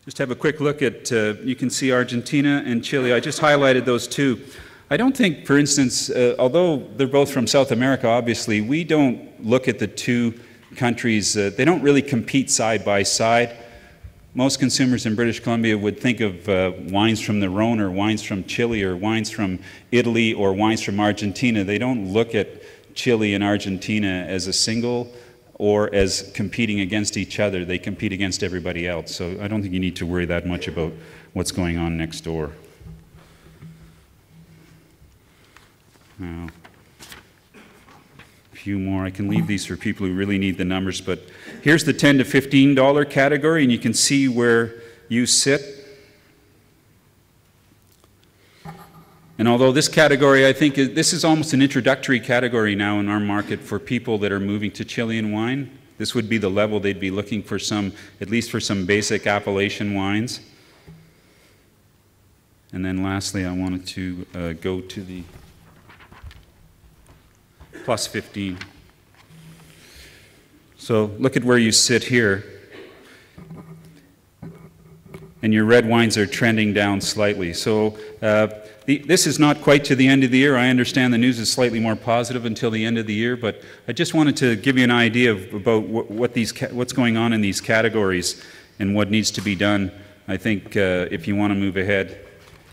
Just have a quick look at, you can see Argentina and Chile. I just highlighted those two. I don't think, for instance, although they're both from South America, obviously, we don't look at the two countries, they don't really compete side by side. Most consumers in British Columbia would think of wines from the Rhone or wines from Chile or wines from Italy or wines from Argentina. They don't look at Chile and Argentina as a single or as competing against each other. They compete against everybody else. So I don't think you need to worry that much about what's going on next door. Now, a few more. I can leave these for people who really need the numbers, but here's the $10 to $15 category, and you can see where you sit. And although this category, I think, this is almost an introductory category now in our market for people that are moving to Chilean wine. This would be the level they'd be looking for some, at least for some basic appellation wines. And then lastly, I wanted to go to the plus 15. So look at where you sit here. And your red wines are trending down slightly. So this is not quite to the end of the year. I understand the news is slightly more positive until the end of the year, but I just wanted to give you an idea of about what's going on in these categories and what needs to be done. I think if you want to move ahead.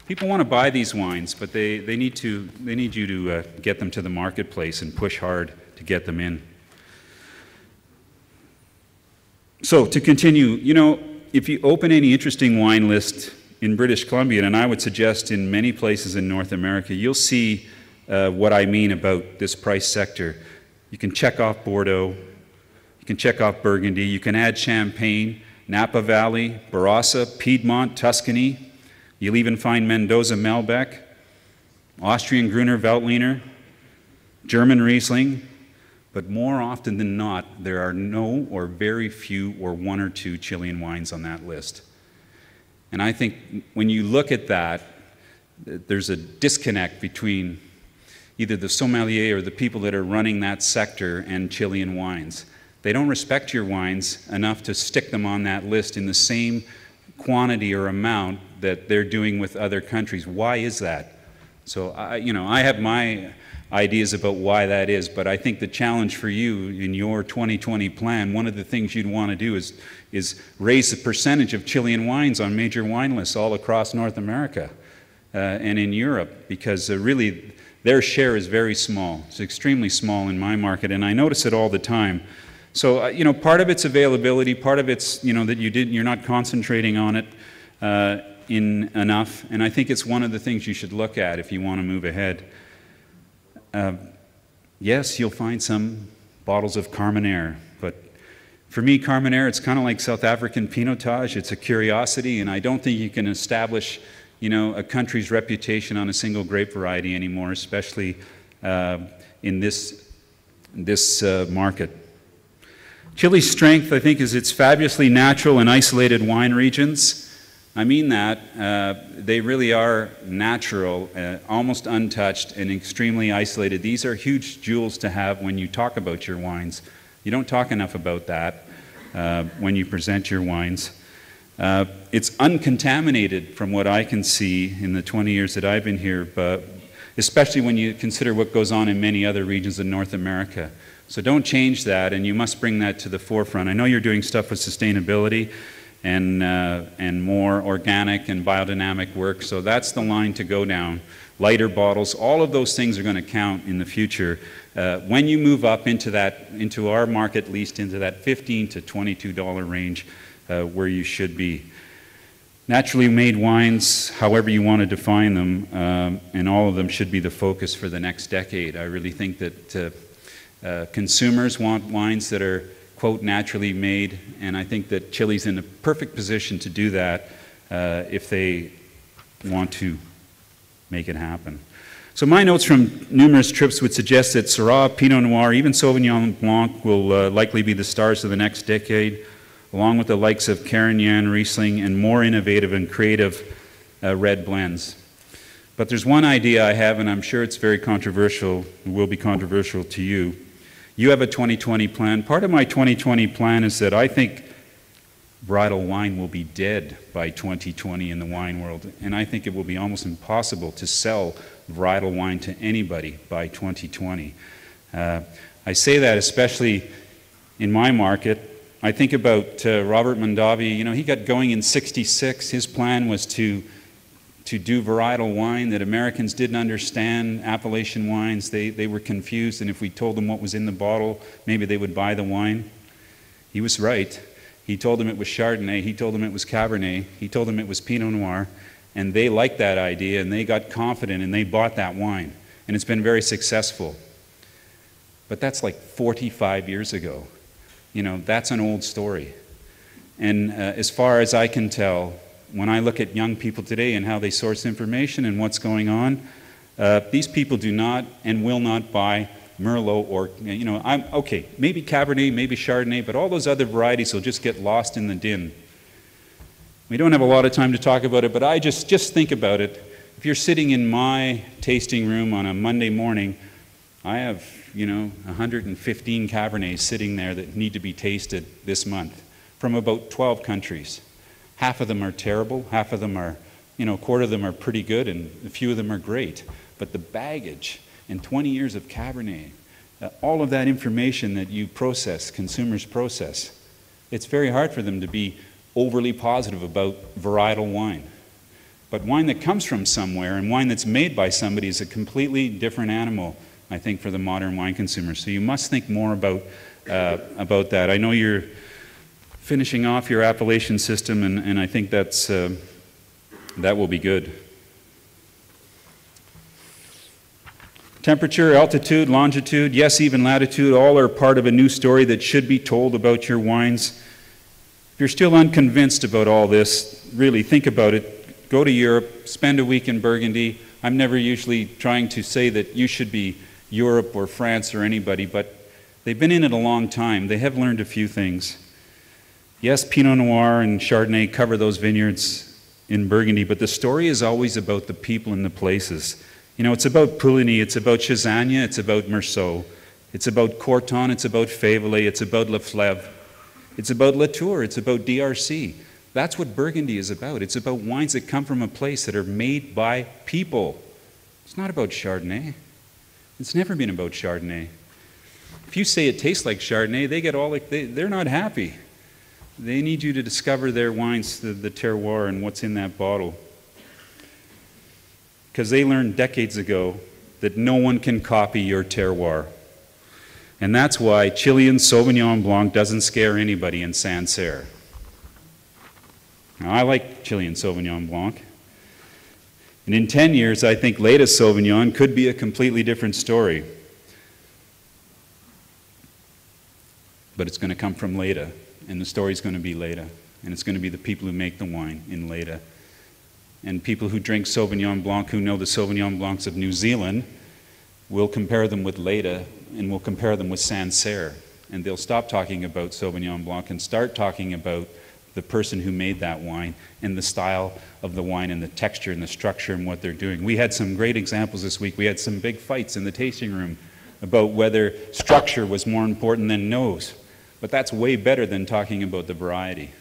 People want to buy these wines, but they need you to get them to the marketplace and push hard to get them in. So to continue, you know, if you open any interesting wine list in British Columbia, and I would suggest in many places in North America, you'll see what I mean about this price sector. You can check off Bordeaux, you can check off Burgundy, you can add Champagne, Napa Valley, Barossa, Piedmont, Tuscany. You'll even find Mendoza Malbec, Austrian Gruner Veltliner, German Riesling, but more often than not, there are no or very few or one or two Chilean wines on that list. And I think when you look at that, there's a disconnect between either the sommelier or the people that are running that sector and Chilean wines. They don't respect your wines enough to stick them on that list in the same quantity or amount that they're doing with other countries. Why is that? So I have my ideas about why that is, but I think the challenge for you in your 2020 plan, one of the things you'd want to do is raise the percentage of Chilean wines on major wine lists all across North America and in Europe, because really their share is very small. It's extremely small in my market, and I notice it all the time. So, part of it's availability, part of it's, that you're not concentrating on it enough, and I think it's one of the things you should look at if you want to move ahead. Yes, you'll find some bottles of Carmenere, but for me, Carmenere, it's kind of like South African Pinotage. It's a curiosity, and I don't think you can establish, a country's reputation on a single grape variety anymore, especially in this market. Chile's strength, I think, is its fabulously natural and isolated wine regions. I mean that. They really are natural, almost untouched, and extremely isolated. These are huge jewels to have when you talk about your wines. You don't talk enough about that when you present your wines. It's uncontaminated from what I can see in the 20 years that I've been here, but especially when you consider what goes on in many other regions of North America. So don't change that, and you must bring that to the forefront. I know you're doing stuff with sustainability and more organic and biodynamic work, so that's the line to go down. Lighter bottles, all of those things are going to count in the future. When you move up into our market, at least into that $15 to $22 range where you should be. Naturally made wines, however you want to define them, and all of them should be the focus for the next decade. I really think that consumers want wines that are, quote, naturally made, and I think that Chile's in a perfect position to do that if they want to make it happen. So my notes from numerous trips would suggest that Syrah, Pinot Noir, even Sauvignon Blanc will likely be the stars of the next decade, along with the likes of Carignan, Riesling, and more innovative and creative red blends. But there's one idea I have, and I'm sure it's very controversial, will be controversial to you. You have a 2020 plan. Part of my 2020 plan is that I think varietal wine will be dead by 2020 in the wine world, and I think it will be almost impossible to sell varietal wine to anybody by 2020. I say that especially in my market. I think about Robert Mondavi. You know, he got going in '66. His plan was to do varietal wine that Americans didn't understand, Appellation wines. They were confused, and if we told them what was in the bottle, maybe they would buy the wine. He was right. He told them it was Chardonnay. He told them it was Cabernet. He told them it was Pinot Noir. And they liked that idea, and they got confident, and they bought that wine. And it's been very successful. But that's like 45 years ago. You know, that's an old story. And as far as I can tell, when I look at young people today and how they source information and what's going on, these people do not and will not buy Merlot or, you know, okay, maybe Cabernet, maybe Chardonnay, but all those other varieties will just get lost in the din. We don't have a lot of time to talk about it, but I just think about it. If you're sitting in my tasting room on a Monday morning, I have, you know, 115 Cabernets sitting there that need to be tasted this month from about 12 countries. Half of them are terrible, half of them are, you know, a quarter of them are pretty good, and a few of them are great. But the baggage and 20 years of Cabernet, all of that information that you process, consumers process, it's very hard for them to be overly positive about varietal wine. But wine that comes from somewhere and wine that's made by somebody is a completely different animal, I think, for the modern wine consumer. So you must think more about that. I know you're finishing off your appellation system, and I think that will be good. Temperature, altitude, longitude, yes, even latitude, all are part of a new story that should be told about your wines. If you're still unconvinced about all this, really think about it. Go to Europe, spend a week in Burgundy. I'm never usually trying to say that you should be Europe or France or anybody, but they've been in it a long time. They have learned a few things. Yes, Pinot Noir and Chardonnay cover those vineyards in Burgundy, but the story is always about the people and the places. You know, it's about Pouligny, it's about Chassagne, it's about Meursault, it's about Corton, it's about Faiveley, it's about Laflèvre, it's about Latour, it's about DRC. That's what Burgundy is about. It's about wines that come from a place that are made by people. It's not about Chardonnay. It's never been about Chardonnay. If you say it tastes like Chardonnay, they get all like, they're not happy. They need you to discover their wines, the terroir, and what's in that bottle. Because they learned decades ago that no one can copy your terroir. And that's why Chilean Sauvignon Blanc doesn't scare anybody in Sancerre. Now, I like Chilean Sauvignon Blanc. And in 10 years, I think Leda Sauvignon could be a completely different story. But it's going to come from Leda, and the story's going to be Leda. And it's going to be the people who make the wine in Leda. And people who drink Sauvignon Blanc, who know the Sauvignon Blancs of New Zealand, will compare them with Leda and will compare them with Sancerre. And they'll stop talking about Sauvignon Blanc and start talking about the person who made that wine and the style of the wine and the texture and the structure and what they're doing. We had some great examples this week. We had some big fights in the tasting room about whether structure was more important than nose. But that's way better than talking about the variety.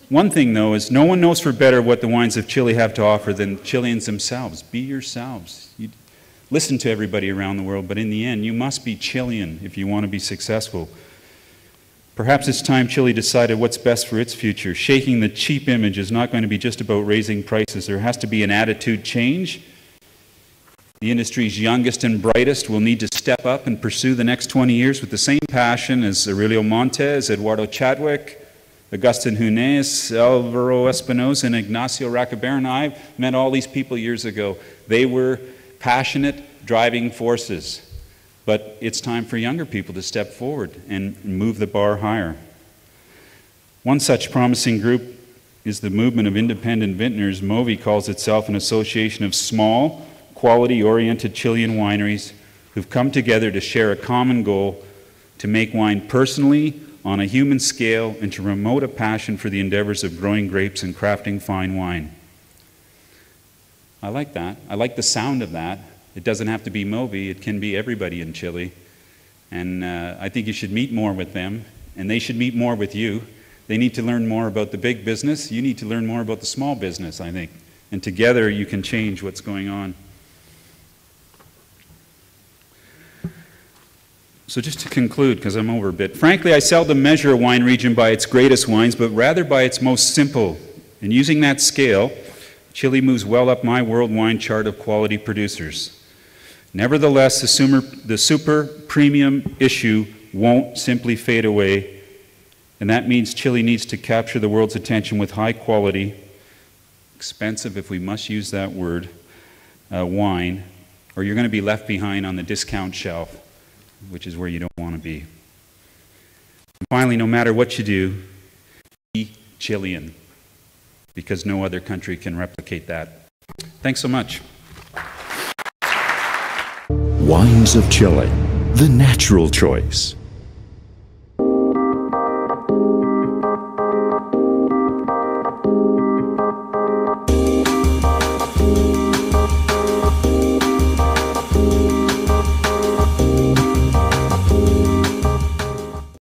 One thing, though, is no one knows for better what the wines of Chile have to offer than Chileans themselves. Be yourselves. You listen to everybody around the world, but in the end, you must be Chilean if you want to be successful. Perhaps it's time Chile decided what's best for its future. Shaking the cheap image is not going to be just about raising prices. There has to be an attitude change. The industry's youngest and brightest will need to step up and pursue the next 20 years with the same passion as Aurelio Montes, Eduardo Chadwick, Agustin Hunes, Alvaro Espinosa, and Ignacio Racaberna. I met all these people years ago. They were passionate driving forces. But it's time for younger people to step forward and move the bar higher. One such promising group is the movement of independent vintners. MOVI calls itself an association of small, quality-oriented Chilean wineries who've come together to share a common goal to make wine personally, on a human scale, and to promote a passion for the endeavors of growing grapes and crafting fine wine. I like that. I like the sound of that. It doesn't have to be MOVI. It can be everybody in Chile. And I think you should meet more with them, and they should meet more with you. They need to learn more about the big business. You need to learn more about the small business, I think. And together you can change what's going on. So just to conclude, because I'm over a bit, frankly, I seldom measure a wine region by its greatest wines, but rather by its most simple. And using that scale, Chile moves well up my world wine chart of quality producers. Nevertheless, the super premium issue won't simply fade away, and that means Chile needs to capture the world's attention with high quality, expensive, if we must use that word, wine, or you're going to be left behind on the discount shelf, which is where you don't want to be. And finally, no matter what you do, be Chilean, because no other country can replicate that. Thanks so much. Wines of Chile, the natural choice.